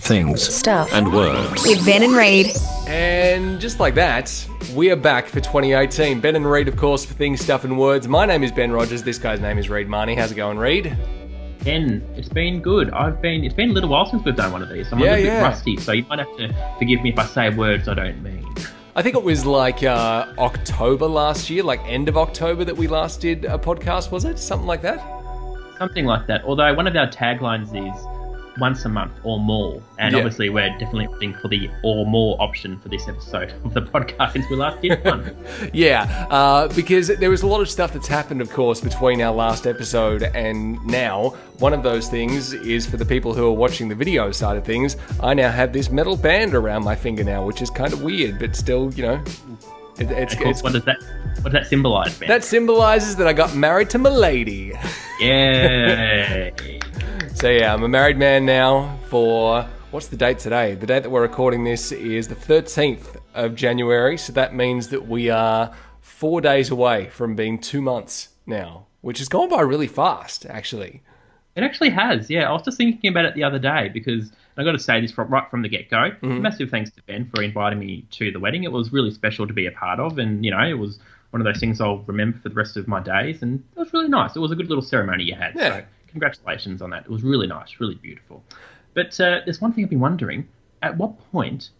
Things, Stuff and Words with Ben and Reid. And just like that, we are back for 2018. Ben and Reid, of course, for Things, Stuff and Words. My name is Ben Rogers. This guy's name is Reid Marnie. How's it going, Reid? Ben, it's been good. It's been a little while since we've done one of these. I'm a little bit rusty, so you might have to forgive me if I say words I don't mean. I think it was like October last year, like end of October that we last did a podcast, was it? Something like that? Something like that. Although one of our taglines is once a month or more. And obviously we're definitely looking for the or more option for this episode of the podcast since we last did one. Because there was a lot of stuff that's happened, of course, between our last episode and now. One of those things is for the people who are watching the video side of things, I now have this metal band around my finger now, which is kind of weird, but still, you know... What does that symbolise, Ben? That symbolises that I got married to my lady. Yeah. So yeah, I'm a married man now for, what's the date today? The date that we're recording this is the 13th of January, so that means that we are 4 days away from being 2 months now, which has gone by really fast, actually. It actually has, yeah. I was just thinking about it the other day because I got to say this right from the get-go. Mm-hmm. Massive thanks to Ben for inviting me to the wedding. It was really special to be a part of, and, you know, it was one of those things I'll remember for the rest of my days, and it was really nice. It was a good little ceremony you had, so congratulations on that. It was really nice, really beautiful. But there's one thing I've been wondering. At what point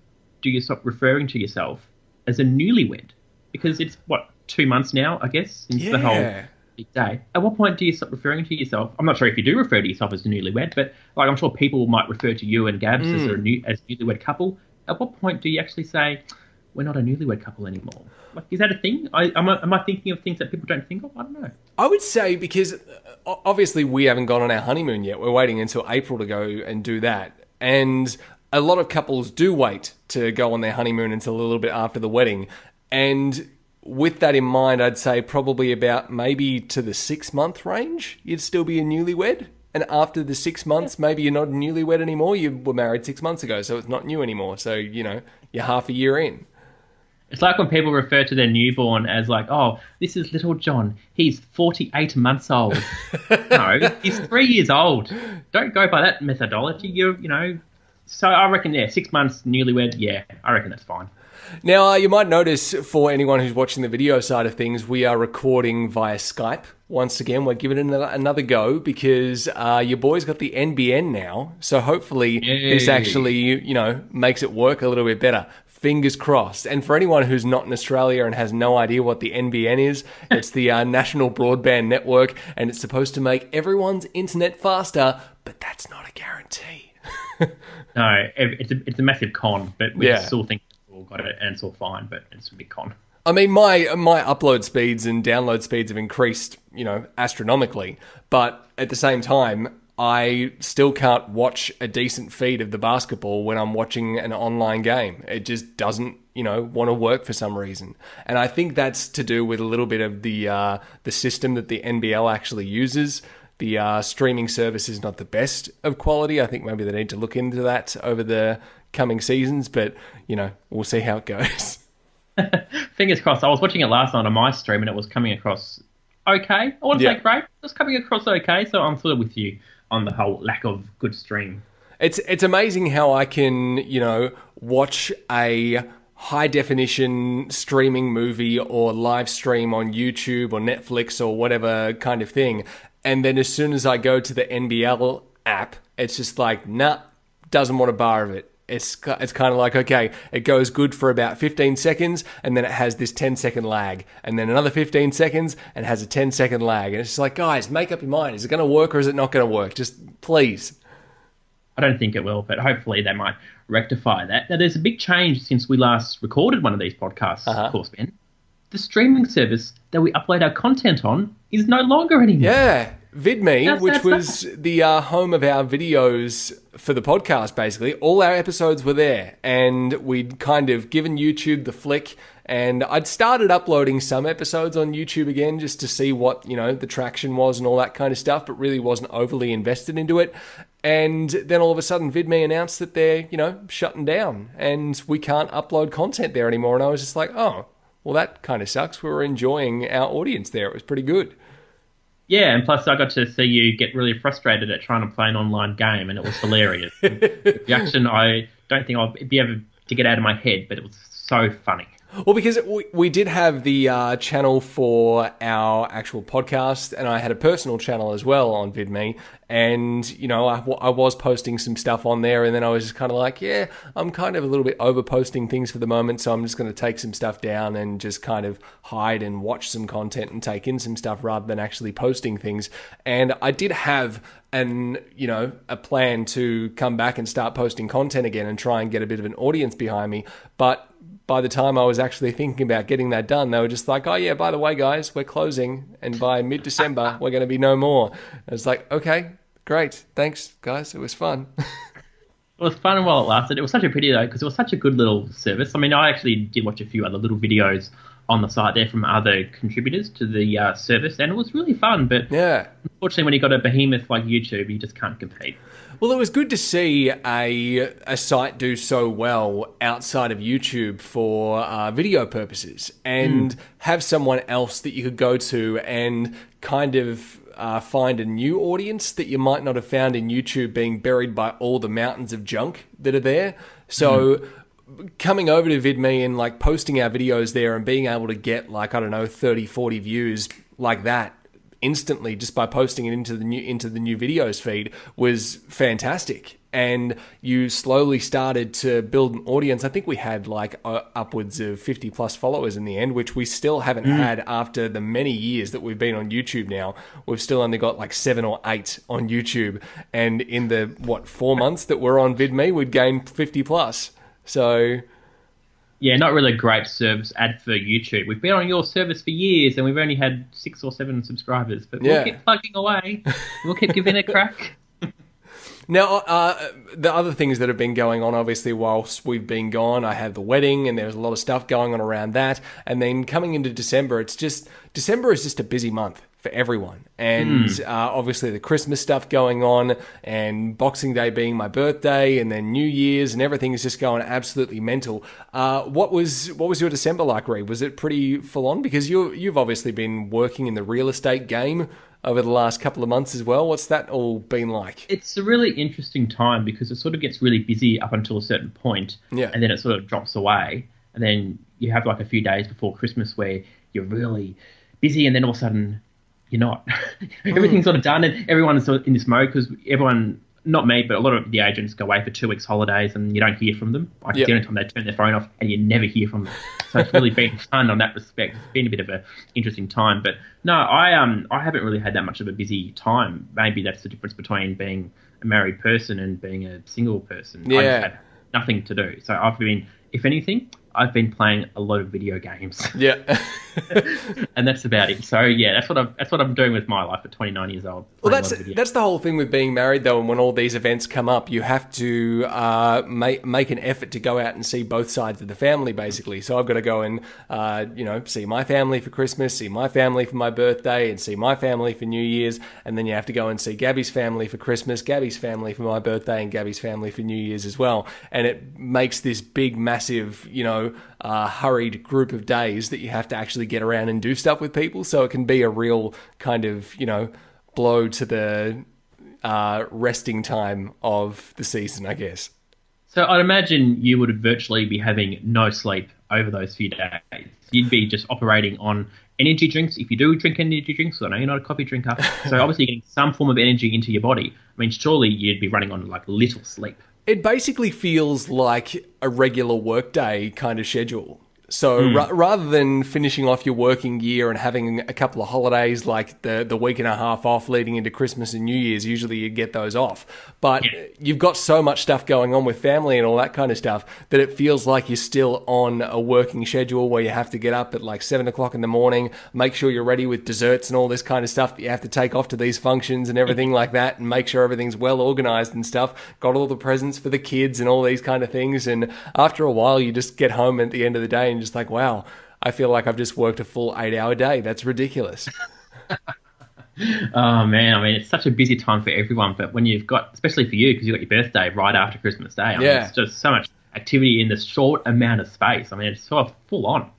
do you stop referring to yourself as a newlywed? Because it's, 2 months now, I guess, since the whole big day. At what point do you stop referring to yourself? I'm not sure if you do refer to yourself as a newlywed, but like I'm sure people might refer to you and Gabs as a newlywed couple. At what point do you actually say, we're not a newlywed couple anymore? Like, is that a thing? Am I thinking of things that people don't think of? I don't know. I would say because obviously we haven't gone on our honeymoon yet. We're waiting until April to go and do that. And a lot of couples do wait to go on their honeymoon until a little bit after the wedding. And with that in mind, I'd say probably about maybe to the 6 month range, you'd still be a newlywed. And after the 6 months, maybe you're not a newlywed anymore. You were married 6 months ago, so it's not new anymore. So, you know, you're half a year in. It's like when people refer to their newborn as like, oh, this is little John. He's 48 months old. No, he's 3 years old. Don't go by that methodology. You know. So I reckon, 6 months newlywed, I reckon that's fine. Now, you might notice for anyone who's watching the video side of things, we are recording via Skype. Once again, we're giving it another go because your boy's got the NBN now. So hopefully this actually, you know, makes it work a little bit better. Fingers crossed. And for anyone who's not in Australia and has no idea what the NBN is, it's the National Broadband Network, and it's supposed to make everyone's internet faster, but that's not a guarantee. No, it's a massive con, but we still think we've all got it and it's all fine, but it's a big con. I mean, my upload speeds and download speeds have increased, you know, astronomically, but at the same time, I still can't watch a decent feed of the basketball when I'm watching an online game. It just doesn't, you know, want to work for some reason. And I think that's to do with a little bit of the system that the NBL actually uses. The streaming service is not the best of quality. I think maybe they need to look into that over the coming seasons, but, you know, we'll see how it goes. Fingers crossed. I was watching it last night on my stream and it was coming across okay. I wouldn't say great. It was coming across okay, so I'm sort of with you on the whole lack of good stream. It's amazing how I can, you know, watch a high definition streaming movie or live stream on YouTube or Netflix or whatever kind of thing, and then as soon as I go to the NBL app, it's just like, nah, doesn't want a bar of it. It's kind of like, okay, it goes good for about 15 seconds, and then it has this 10-second lag, and then another 15 seconds, and it has a 10-second lag. And it's just like, guys, make up your mind. Is it going to work or is it not going to work? Just please. I don't think it will, but hopefully they might rectify that. Now, there's a big change since we last recorded one of these podcasts, of course, Ben. The streaming service that we upload our content on is no longer anymore. Yeah. VidMe, which was the home of our videos for the podcast, basically. All our episodes were there, and we'd kind of given YouTube the flick, and I'd started uploading some episodes on YouTube again just to see what, you know, the traction was and all that kind of stuff, but really wasn't overly invested into it. And then all of a sudden, VidMe announced that they're, you know, shutting down, and we can't upload content there anymore. And I was just like, oh, well, that kind of sucks. We were enjoying our audience there. It was pretty good. Yeah, and plus I got to see you get really frustrated at trying to play an online game, and it was hilarious. The reaction, I don't think I'll be able to get out of my head, but it was so funny. Well, because we did have the channel for our actual podcast, and I had a personal channel as well on VidMe, and, you know, I was posting some stuff on there, and then I was just kind of like, yeah, I'm kind of a little bit over posting things for the moment, so I'm just going to take some stuff down and just kind of hide and watch some content and take in some stuff rather than actually posting things. And I did have a plan to come back and start posting content again and try and get a bit of an audience behind me, but by the time I was actually thinking about getting that done, they were just like, oh yeah, by the way, guys, we're closing, and by mid-December, we're going to be no more. I was like, okay, great, thanks, guys, it was fun. It was fun while it lasted. It was such a pity, though, because it was such a good little service. I mean, I actually did watch a few other little videos on the site there from other contributors to the service, and it was really fun, but yeah, unfortunately, when you got a behemoth like YouTube, you just can't compete. Well, it was good to see a site do so well outside of YouTube for video purposes, and have someone else that you could go to and kind of find a new audience that you might not have found in YouTube, being buried by all the mountains of junk that are there. So coming over to VidMe and like posting our videos there and being able to get like, I don't know, 30, 40 views like that instantly just by posting it into the new videos feed was fantastic. And you slowly started to build an audience. I think we had like upwards of 50 plus followers in the end, which we still haven't had after the many years that we've been on YouTube now. We've still only got like 7 or 8 on YouTube. And in the, 4 months that we're on VidMe, we'd gained 50 plus. So yeah, not really a great service ad for YouTube. We've been on your service for years, and we've only had 6 or 7 subscribers. But we'll keep plugging away. We'll keep giving it a crack. Now, the other things that have been going on, obviously, whilst we've been gone, I had the wedding, and there's a lot of stuff going on around that. And then coming into December, December is just a busy month for everyone. And obviously the Christmas stuff going on, and Boxing Day being my birthday, and then New Year's, and everything is just going absolutely mental. What was your December like, Reid? Was it pretty full on? Because you've obviously been working in the real estate game over the last couple of months as well. What's that all been like? It's a really interesting time because it sort of gets really busy up until a certain point, and then it sort of drops away. And then you have like a few days before Christmas where you're really busy, and then all of a sudden you're not. Everything's sort of done, and everyone is sort of in this mode because everyone, not me, but a lot of the agents go away for 2 weeks holidays and you don't hear from them. Like the only time they turn their phone off and you never hear from them. So it's really been fun on that respect. It's been a bit of an interesting time. But no, I haven't really had that much of a busy time. Maybe that's the difference between being a married person and being a single person. Yeah. I just had nothing to do. So I've been, if anything, I've been playing a lot of video games. Yeah. And that's about it. So yeah, that's what I'm doing with my life at 29 years old. Well, that's the whole thing with being married, though, and when all these events come up, you have to make an effort to go out and see both sides of the family, basically. So I've got to go and see my family for Christmas, see my family for my birthday, and see my family for New Year's, and then you have to go and see Gabby's family for Christmas, Gabby's family for my birthday, and Gabby's family for New Year's as well. And it makes this big, massive, hurried group of days that you have to actually get around and do stuff with people. So it can be a real kind of, blow to the resting time of the season, I guess. So I'd imagine you would virtually be having no sleep over those few days. You'd be just operating on energy drinks. If you do drink energy drinks, I know you're not a coffee drinker, so obviously you're getting some form of energy into your body. I mean, surely you'd be running on like little sleep. It basically feels like a regular workday kind of schedule. So rather than finishing off your working year and having a couple of holidays like the week and a half off leading into Christmas and New Year's, usually you get those off. But you've got so much stuff going on with family and all that kind of stuff that it feels like you're still on a working schedule where you have to get up at like 7 o'clock in the morning, make sure you're ready with desserts and all this kind of stuff that you have to take off to these functions and everything like that, and make sure everything's well organized and stuff. Got all the presents for the kids and all these kind of things. And after a while, you just get home at the end of the day and just like, wow, I feel like I've just worked a full 8-hour day. That's ridiculous. Oh man, I mean, it's such a busy time for everyone, but when you've got, especially for you, because you've got your birthday right after Christmas Day, I mean, it's just so much activity in the short amount of space. I mean, it's sort of full on.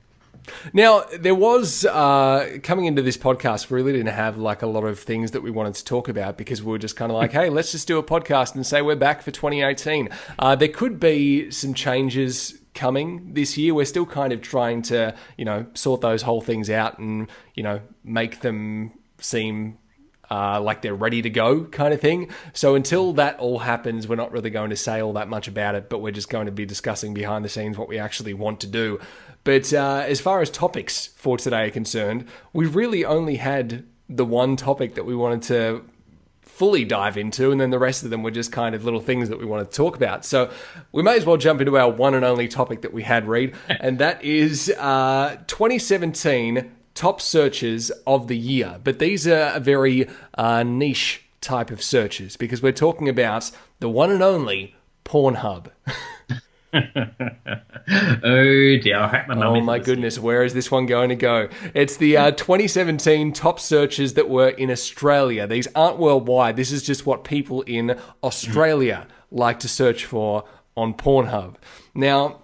Now, there was, coming into this podcast, we really didn't have like a lot of things that we wanted to talk about because we were just kind of like, hey, let's just do a podcast and say we're back for 2018. There could be some changes coming this year. We're still kind of trying to, sort those whole things out and, make them seem like they're ready to go kind of thing. So until that all happens, we're not really going to say all that much about it, but we're just going to be discussing behind the scenes what we actually want to do. But as far as topics for today are concerned, we really only had the one topic that we wanted to fully dive into, and then the rest of them were just kind of little things that we wanted to talk about. So we may as well jump into our one and only topic that we had, Reid, and that is 2017 top searches of the year. But these are a very niche type of searches because we're talking about the one and only Pornhub. Oh dear, I hope my mum Oh my goodness, where is this one going to go? It's the 2017 top searches that were in Australia. These aren't worldwide. This is just what people in Australia like to search for on Pornhub. Now,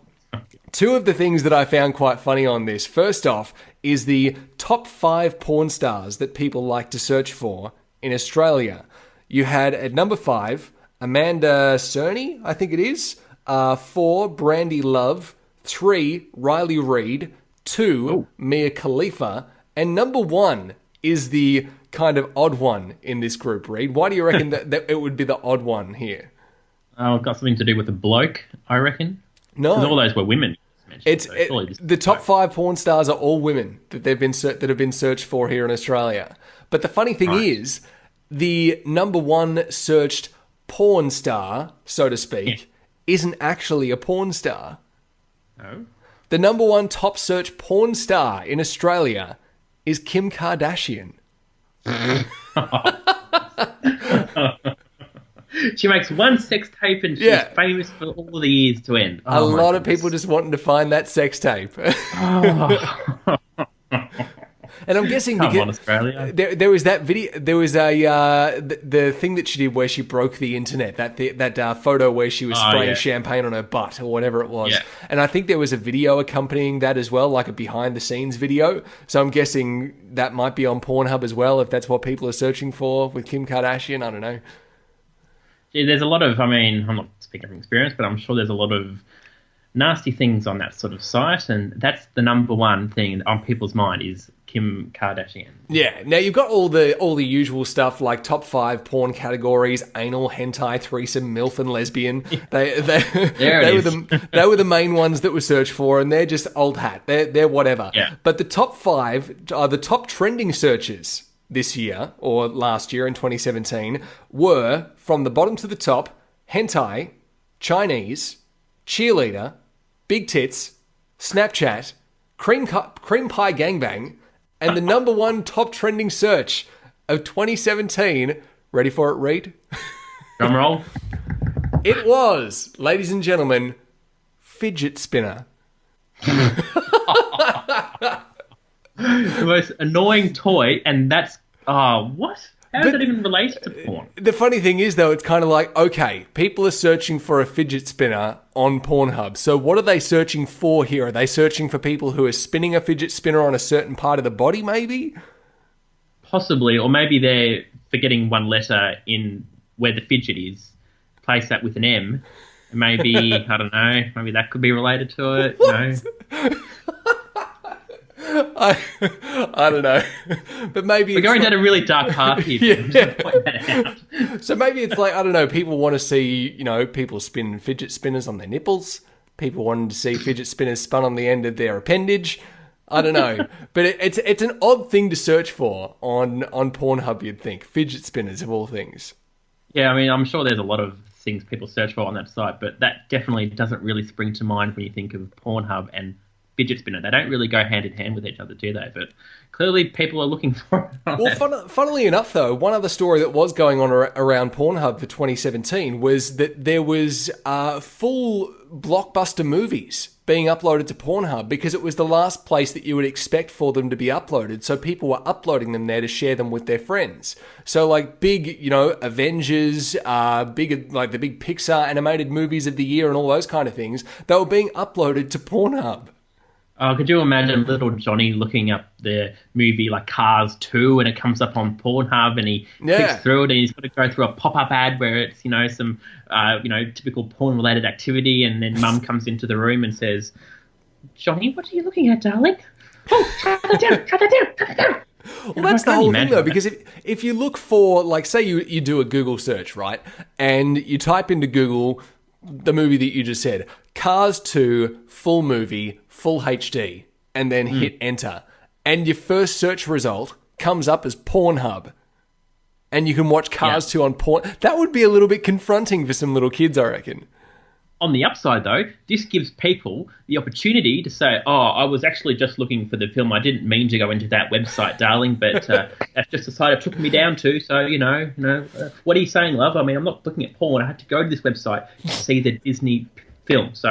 two of the things that I found quite funny on this, first off, is the top 5 porn stars that people like to search for in Australia. You had at number 5, Amanda Cerny, I think it is. 4, Brandy Love. 3, Riley Reid. 2, Mia Khalifa. And number 1 is the kind of odd one in this group, Reid. Why do you reckon that it would be the odd one here? Oh, got something to do with the bloke, I reckon. No. 'Cause all those were women. The top 5 porn stars are all women that have been searched for here in Australia. But the funny thing is, the number 1 searched porn star, so to speak, isn't actually a porn star. Oh. The number 1 top search porn star in Australia is Kim Kardashian. She makes one sex tape and she's famous for all the years to end. A lot of people just wanting to find that sex tape. And I'm guessing Come on, Australia. There was that video. There was the thing that she did where she broke the internet. That photo where she was spraying champagne on her butt or whatever it was. Yeah. And I think there was a video accompanying that as well, like a behind the scenes video. So I'm guessing that might be on Pornhub as well, if that's what people are searching for with Kim Kardashian. I don't know. Yeah, there's a lot of. I mean, I'm not speaking from experience, but I'm sure there's a lot of nasty things on that sort of site, and that's the number 1 thing on people's mind is Kim Kardashian. Yeah. Now you've got all the usual stuff like top 5 porn categories: anal, hentai, threesome, MILF, and lesbian. They were the main ones that were searched for, and they're just old hat. They're whatever. Yeah. But the top 5 are the top trending searches this year or last year in 2017 were from the bottom to the top: hentai, Chinese, cheerleader, big tits, Snapchat, cream pie gangbang, and the number 1 top trending search of 2017. Ready for it, Reid? Drum roll. It was, ladies and gentlemen, fidget spinner. The most annoying toy, and that's what? How does that even relate to porn? The funny thing is, though, it's kind of like, okay, people are searching for a fidget spinner on Pornhub. So what are they searching for here? Are they searching for people who are spinning a fidget spinner on a certain part of the body, maybe? Possibly, or maybe they're forgetting one letter in where the fidget is. Place that with an M. Maybe, I don't know, maybe that could be related to it. What? I don't know, but maybe we're going down a really dark path here. Yeah. Point that out. So maybe it's like, I don't know, people want to see, people spin fidget spinners on their nipples. People wanting to see fidget spinners spun on the end of their appendage. I don't know, but it's an odd thing to search for on Pornhub. You'd think fidget spinners of all things. Yeah, I mean, I'm sure there's a lot of things people search for on that site, but that definitely doesn't really spring to mind when you think of Pornhub and fidget spinner. They don't really go hand in hand with each other, do they? But clearly people are looking for it. Well, funnily enough, though, one other story that was going on around Pornhub for 2017 was that there was full blockbuster movies being uploaded to Pornhub because it was the last place that you would expect for them to be uploaded. So people were uploading them there to share them with their friends. So like big, Avengers, big, like the big Pixar animated movies of the year and all those kind of things, they were being uploaded to Pornhub. Could you imagine little Johnny looking up the movie like Cars 2 and it comes up on Pornhub and he clicks through it and he's got to go through a pop-up ad where it's, some, typical porn-related activity, and then Mum comes into the room and says, "Johnny, what are you looking at, darling? Oh, shut that down, shut that down, shut that down." Well, that's the whole thing, though, because if you look for, like, say you do a Google search, right, and you type into Google the movie that you just said, Cars 2, full movie, full HD, and then hit enter, and your first search result comes up as Pornhub, and you can watch Cars 2 on porn. That would be a little bit confronting for some little kids, I reckon. On the upside, though, this gives people the opportunity to say, "Oh, I was actually just looking for the film. I didn't mean to go into that website, darling, but that's just the site it took me down to. So, what are you saying, love? I mean, I'm not looking at porn. I had to go to this website to see the Disney film. So,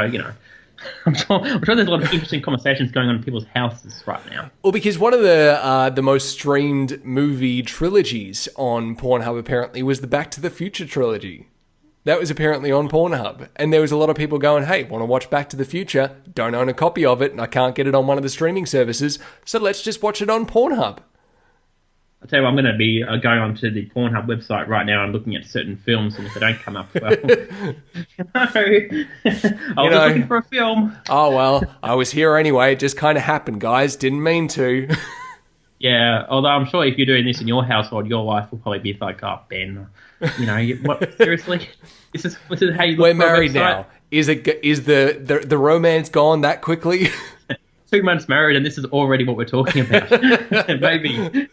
I'm sure there's a lot of interesting conversations going on in people's houses right now." Well, because one of the most streamed movie trilogies on Pornhub apparently was the Back to the Future trilogy. That was apparently on Pornhub. And there was a lot of people going, "Hey, want to watch Back to the Future? Don't own a copy of it, and I can't get it on one of the streaming services, so let's just watch it on Pornhub." I'll tell you what, I'm going to be going onto the Pornhub website right now and looking at certain films, and if they don't come up, well, I was just looking for a film. Oh, well, I was here anyway. It just kind of happened, guys. Didn't mean to. Yeah, although I'm sure if you're doing this in your household, your wife will probably be like, "Oh, Ben, what? Seriously? This is how you look." We're married now. Is the romance gone that quickly? 2 months married, and this is already what we're talking about. Maybe.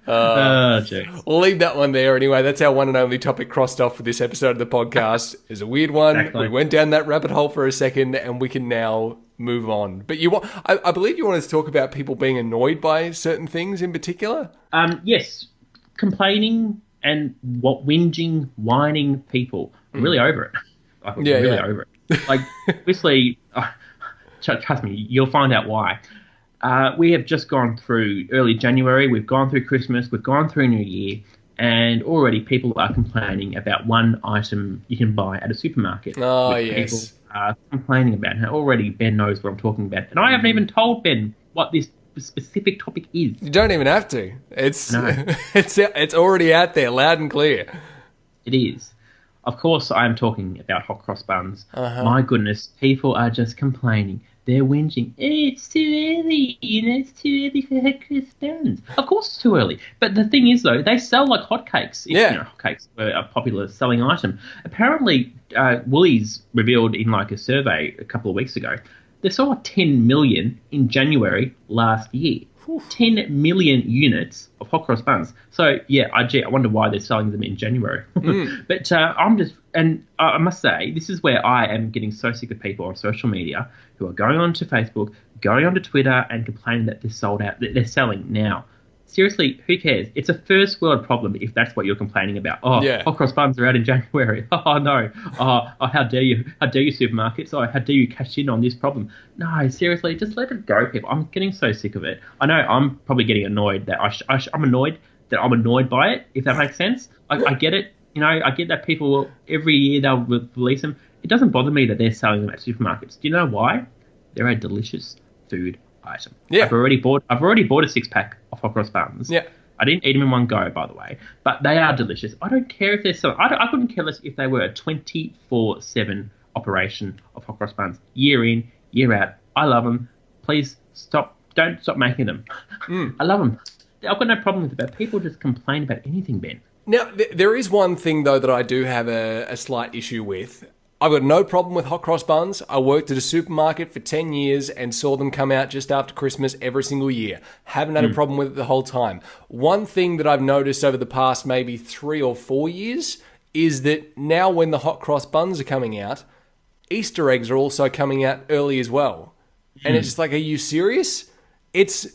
We'll leave that one there anyway. That's our one and only topic crossed off for this episode of the podcast. It's a weird one. Exactly. We went down that rabbit hole for a second, and we can now move on. But I believe you wanted to talk about people being annoyed by certain things in particular? Yes. Complaining and whinging, whining people. I'm really over it. I'm really over it. Like, obviously, trust me, you'll find out why. We have just gone through early January, we've gone through Christmas, we've gone through New Year, and already people are complaining about one item you can buy at a supermarket. Oh, yes. People are complaining about it. Already Ben knows what I'm talking about. And I haven't even told Ben what this specific topic is. You don't even have to. It's already out there, loud and clear. It is. Of course, I am talking about hot cross buns. My goodness, people are just complaining. They're whinging. It's too early. It's too early for hot cross buns. Of course it's too early. But the thing is, though, they sell like hotcakes. Hotcakes were a popular selling item. Apparently, Woolies revealed in like a survey a couple of weeks ago, they sold 10 million in January last year. 10 million units of hot cross buns. So, yeah, I wonder why they're selling them in January. But I must say, this is where I am getting so sick of people on social media who are going onto Facebook, going onto Twitter and complaining that they're sold out, that they're selling now. Seriously, who cares? It's a first world problem if that's what you're complaining about. Hot cross buns are out in January. Oh, no. How dare you? How dare you, supermarkets? Oh, how dare you cash in on this problem? No, seriously, just let it go, people. I'm getting so sick of it. I know I'm probably getting annoyed that I'm annoyed by it, if that makes sense. I get it. I get that people, every year they'll release them. It doesn't bother me that they're selling them at supermarkets. Do you know why? They're a delicious food item. Yeah. I've already bought a 6-pack of hot cross buns. Yeah. I didn't eat them in one go, by the way, but they are delicious. I don't care if they're selling. I couldn't care less if they were a 24/7 operation of hot cross buns, year in, year out. I love them. Please don't stop making them. I love them. I've got no problem with it, but people just complain about anything, Ben. Now, there is one thing, though, that I do have a slight issue with. I've got no problem with hot cross buns. I worked at a supermarket for 10 years and saw them come out just after Christmas every single year. Haven't had a problem with it the whole time. One thing that I've noticed over the past maybe 3 or 4 years is that now when the hot cross buns are coming out, Easter eggs are also coming out early as well. And it's just like, are you serious? It's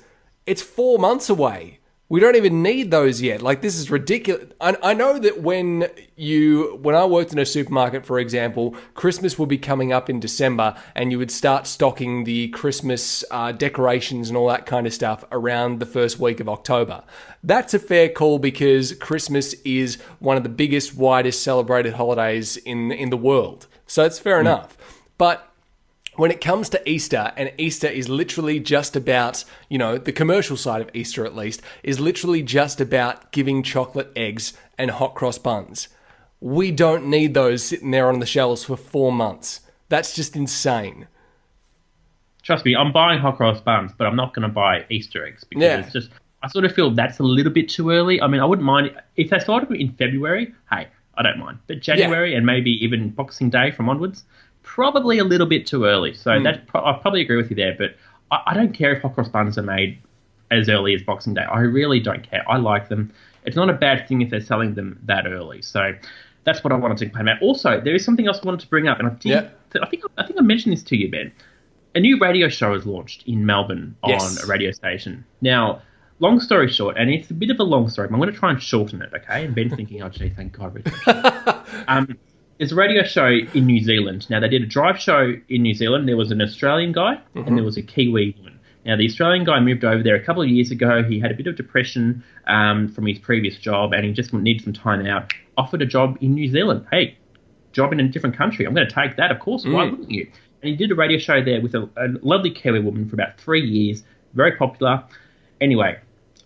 4 months away. We don't even need those yet. Like, this is ridiculous. I know that when I worked in a supermarket, for example, Christmas would be coming up in December and you would start stocking the Christmas decorations and all that kind of stuff around the first week of October. That's a fair call because Christmas is one of the biggest, widest celebrated holidays in the world. So it's fair enough. But when it comes to Easter, and Easter is literally just about, the commercial side of Easter at least, is literally just about giving chocolate eggs and hot cross buns. We don't need those sitting there on the shelves for 4 months. That's just insane. Trust me, I'm buying hot cross buns, but I'm not going to buy Easter eggs because it's just, I sort of feel that's a little bit too early. I mean, I wouldn't mind if they started in February. Hey, I don't mind. But January and maybe even Boxing Day from onwards, probably a little bit too early. So I probably agree with you there. But I don't care if hot cross buns are made as early as Boxing Day. I really don't care. I like them. It's not a bad thing if they're selling them that early. So that's what I wanted to complain about. Also, there is something else I wanted to bring up, and I think I mentioned this to you, Ben. A new radio show is launched in Melbourne on a radio station. Now, long story short, and it's a bit of a long story, but I'm going to try and shorten it, okay? And Ben's thinking, oh, gee, thank God. There's a radio show in New Zealand. Now, they did a drive show in New Zealand. There was an Australian guy and there was a Kiwi woman. Now, the Australian guy moved over there a couple of years ago. He had a bit of depression from his previous job, and he just needed some time out. Offered a job in New Zealand. Hey, job in a different country. I'm going to take that, of course. Why wouldn't you? And he did a radio show there with a lovely Kiwi woman for about 3 years. Very popular. Anyway,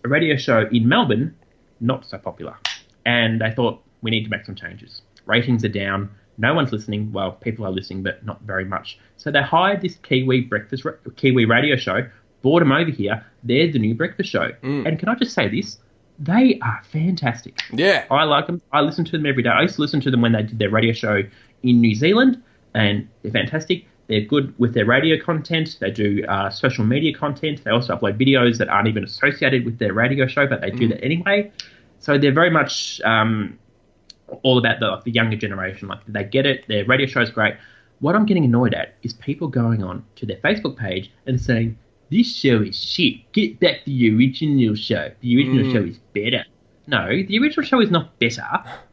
a radio show in Melbourne, not so popular. And they thought, we need to make some changes. Ratings are down. No one's listening. Well, people are listening, but not very much. So they hired this Kiwi radio show, brought them over here. They're the new breakfast show. And can I just say this? They are fantastic. Yeah. I like them. I listen to them every day. I used to listen to them when they did their radio show in New Zealand, and they're fantastic. They're good with their radio content. They do social media content. They also upload videos that aren't even associated with their radio show, but they do that anyway. So they're very much all about the younger generation. Like, they get it. Their radio show is great. What I'm getting annoyed at is people going on to their Facebook page and saying, this show is shit. Get back to the original show. The original show is better. No, the original show is not better.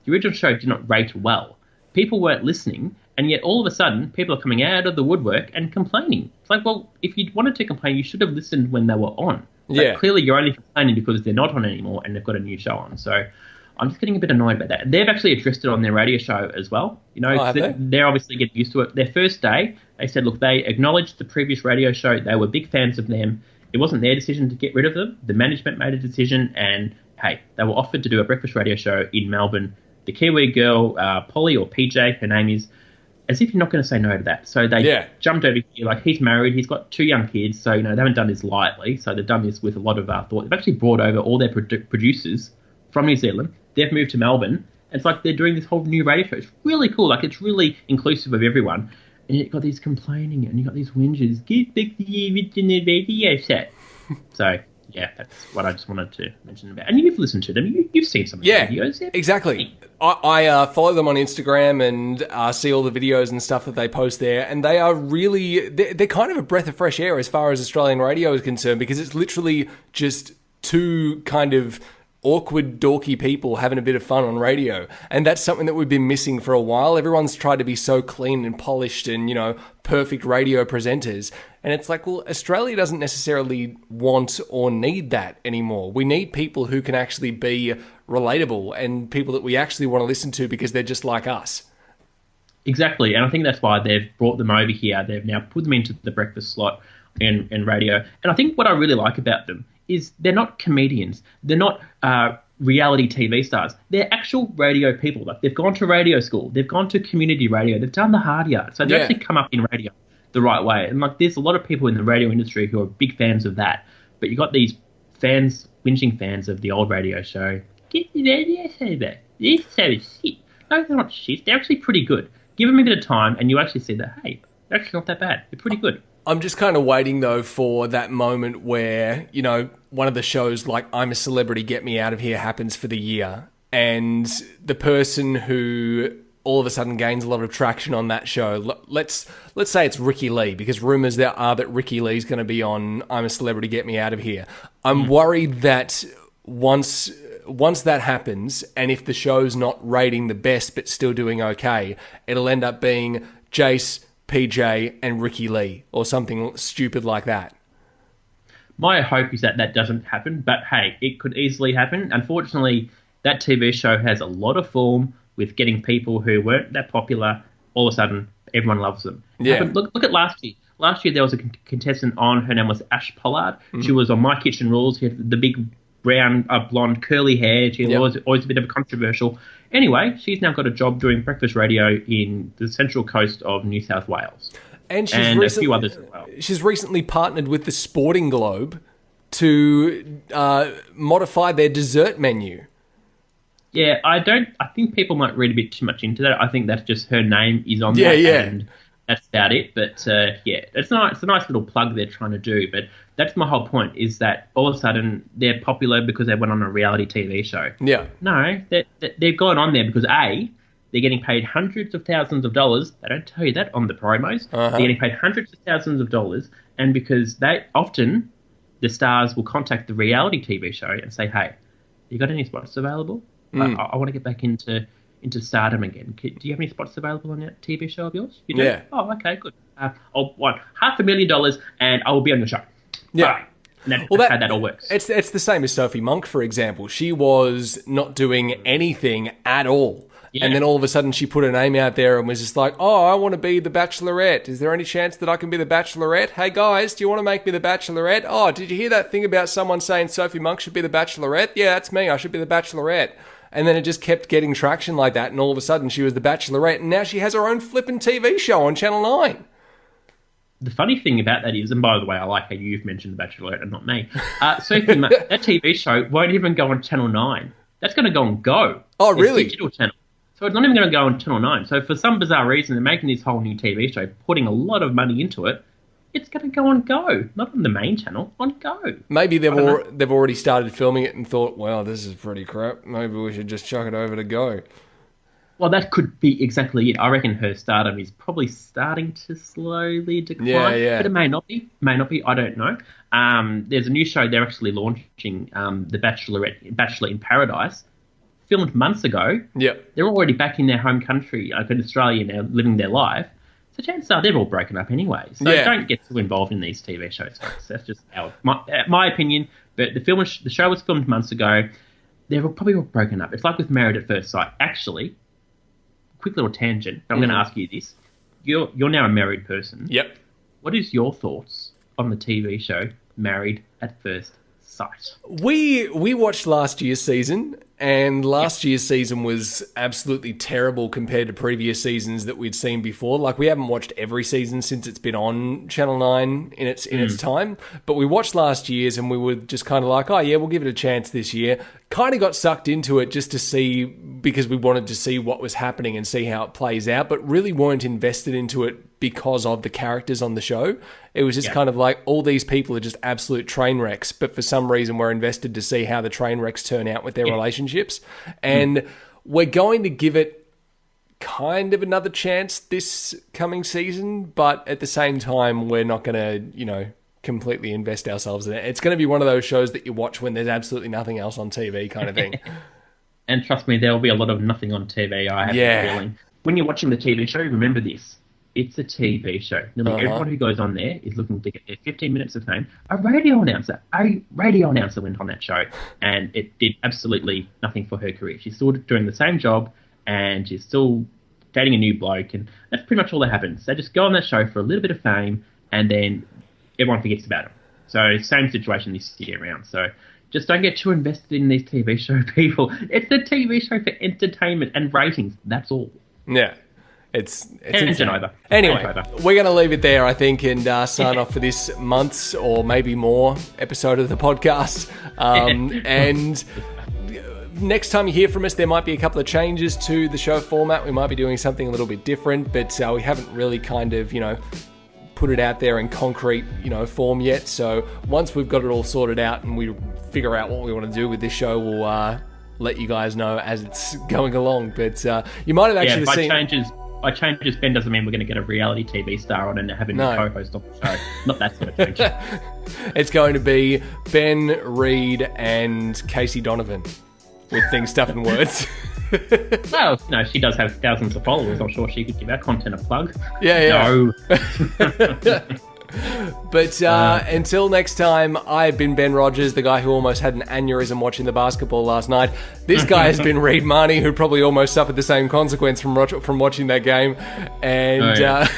The original show did not rate well. People weren't listening, and yet all of a sudden, people are coming out of the woodwork and complaining. It's like, well, if you wanted to complain, you should have listened when they were on. But clearly, you're only complaining because they're not on anymore and they've got a new show on. So I'm just getting a bit annoyed about that. They've actually addressed it on their radio show as well. They're obviously getting used to it. Their first day, they said, look, they acknowledged the previous radio show. They were big fans of them. It wasn't their decision to get rid of them. The management made a decision, and, hey, they were offered to do a breakfast radio show in Melbourne. The Kiwi girl, Polly, or PJ, her name is, as if you're not going to say no to that. So they jumped over here. Like, he's married. He's got 2 young kids. So, they haven't done this lightly. So they've done this with a lot of thought. They've actually brought over all their producers from New Zealand. They've moved to Melbourne. It's like they're doing this whole new radio show. It's really cool. Like, it's really inclusive of everyone. And you've got these complaining and you've got these whinges. Get back to the original radio show. So, yeah, that's what I just wanted to mention about. And you've listened to them. You've seen some of the videos. Yeah, exactly. I follow them on Instagram and see all the videos and stuff that they post there. And they are really, they're kind of a breath of fresh air as far as Australian radio is concerned, because it's literally just 2 kind of awkward, dorky people having a bit of fun on radio. And that's something that we've been missing for a while. Everyone's tried to be so clean and polished and, perfect radio presenters. And it's like, well, Australia doesn't necessarily want or need that anymore. We need people who can actually be relatable and people that we actually want to listen to because they're just like us. Exactly. And I think that's why they've brought them over here. They've now put them into the breakfast slot in radio. And I think what I really like about them is they're not comedians. They're not reality TV stars. They're actual radio people. Like, they've gone to radio school. They've gone to community radio. They've done the hard yards. So they've actually come up in radio the right way. And, like, there's a lot of people in the radio industry who are big fans of that. But you've got these fans, whinging fans of the old radio show. Get the radio show back. This show is shit. No, they're not shit. They're actually pretty good. Give them a bit of time and you actually see that, hey, they're actually not that bad. They're pretty good. I'm just kind of waiting, though, for that moment where, one of the shows like I'm a Celebrity, Get Me Out of Here happens for the year. And the person who all of a sudden gains a lot of traction on that show, let's say it's Ricky Lee, because rumours there are that Ricky Lee's going to be on I'm a Celebrity, Get Me Out of Here. I'm worried that once that happens, and if the show's not rating the best but still doing okay, it'll end up being Jace, PJ and Ricky Lee or something stupid like that. My hope is that doesn't happen, but hey, it could easily happen. Unfortunately, that TV show has a lot of form with getting people who weren't that popular. All of a sudden, everyone loves them. Yeah. Look at last year. Last year there was a contestant on. Her name was Ash Pollard. She was on My Kitchen Rules. She had the big brown, blonde, curly hair. She was always a bit of a controversial. Anyway, she's now got a job doing breakfast radio in the central coast of New South Wales. And a few others as well. She's recently partnered with the Sporting Globe to modify their dessert menu. Yeah, I think people might read a bit too much into that. I think that's just her name is on there. And that's about it. But it's a nice little plug they're trying to do. But that's my whole point, is that all of a sudden they're popular because they went on a reality TV show. Yeah. No, they've gone on there because A, they're getting paid hundreds of thousands of dollars. They don't tell you that on the promos. They're getting paid hundreds of thousands of dollars. And because the stars will contact the reality TV show and say, hey, you got any spots available? I want to get back into stardom again. Do you have any spots available on that TV show of yours? You do? Yeah. Oh, okay, good. I'll want $500,000 and I will be on your show. Yeah. Right. And that's how that all works. It's the same as Sophie Monk, for example. She was not doing anything at all. Yeah. And then all of a sudden she put her name out there and was just like, oh, I want to be the Bachelorette. Is there any chance that I can be the Bachelorette? Hey, guys, do you want to make me the Bachelorette? Oh, did you hear that thing about someone saying Sophie Monk should be the Bachelorette? Yeah, that's me. I should be the Bachelorette. And then it just kept getting traction like that. And all of a sudden she was the Bachelorette. And now she has her own flippin' TV show on Channel 9. The funny thing about that is, and by the way, I like how you've mentioned the Bachelorette and not me, Sophie Monk, that TV show won't even go on Channel 9. That's going to go on Go. Oh, really? It's digital channel. So it's not even going to go on Channel 9. So for some bizarre reason, they're making this whole new TV show, putting a lot of money into it. It's going to go on Go, not on the main channel, on Go. Maybe they've already started filming it and thought, well, this is pretty crap. Maybe we should just chuck it over to Go. Well, that could be exactly it. I reckon her stardom is probably starting to slowly decline. Yeah. But it may not be. I don't know. There's a new show they're actually launching, The Bachelor in Paradise, filmed months ago. Yep. They're already back in their home country, like in Australia now, living their life. So chances are they've all broken up anyway. So don't get too involved in these TV shows, folks. That's just my opinion. But the show was filmed months ago. They're probably all broken up. It's like with Married at First Sight. Actually, quick little tangent. I'm going to ask you this. You're now a married person. Yep. What is your thoughts on the TV show Married at First Sight? We watched last year's season, and last year's season was absolutely terrible compared to previous seasons that we'd seen before. Like, we haven't watched every season since it's been on Channel 9 in its time, but we watched last year's and we were just kind of like, oh yeah, we'll give it a chance this year. Kind of got sucked into it just to see, because we wanted to see what was happening and see how it plays out, but really weren't invested into it because of the characters on the show. It was just kind of like, all these people are just absolute train wrecks, but for some reason we're invested to see how the train wrecks turn out with their relationships. And we're going to give it kind of another chance this coming season, but at the same time, we're not going to, completely invest ourselves in it. It's going to be one of those shows that you watch when there's absolutely nothing else on TV kind of thing. And trust me, there will be a lot of nothing on TV, I have a feeling. When you're watching the TV show, remember this. It's a TV show. Nearly everyone who goes on there is looking to get their 15 minutes of fame. A radio announcer went on that show, and it did absolutely nothing for her career. She's still doing the same job, and she's still dating a new bloke, and that's pretty much all that happens. They just go on that show for a little bit of fame, and then everyone forgets about them. So same situation this year around. So just don't get too invested in these TV show people. It's a TV show for entertainment and ratings. That's all. Yeah. It's over. Anyway, we're going to leave it there, I think, and sign off for this month's or maybe more episode of the podcast. And next time you hear from us, there might be a couple of changes to the show format. We might be doing something a little bit different, but we haven't really kind of, put it out there in concrete, form yet. So once we've got it all sorted out and we figure out what we want to do with this show, we'll let you guys know as it's going along. But you might have actually seen... By changes, Ben doesn't mean we're going to get a reality TV star on and have him co-host on the show. Not that sort of change. It's going to be Ben, Reid, and Casey Donovan with Things, Stuff and Words. Well, she does have thousands of followers. I'm sure she could give our content a plug. Yeah. No. But until next time, I've been Ben Rogers, the guy who almost had an aneurysm watching the basketball last night. This guy has been Reid Marnie, who probably almost suffered the same consequence from watching that game. And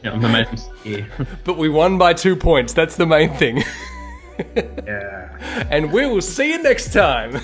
Yeah, I'm amazing here. But we won by 2 points. That's the main thing. Yeah. And we will see you next time.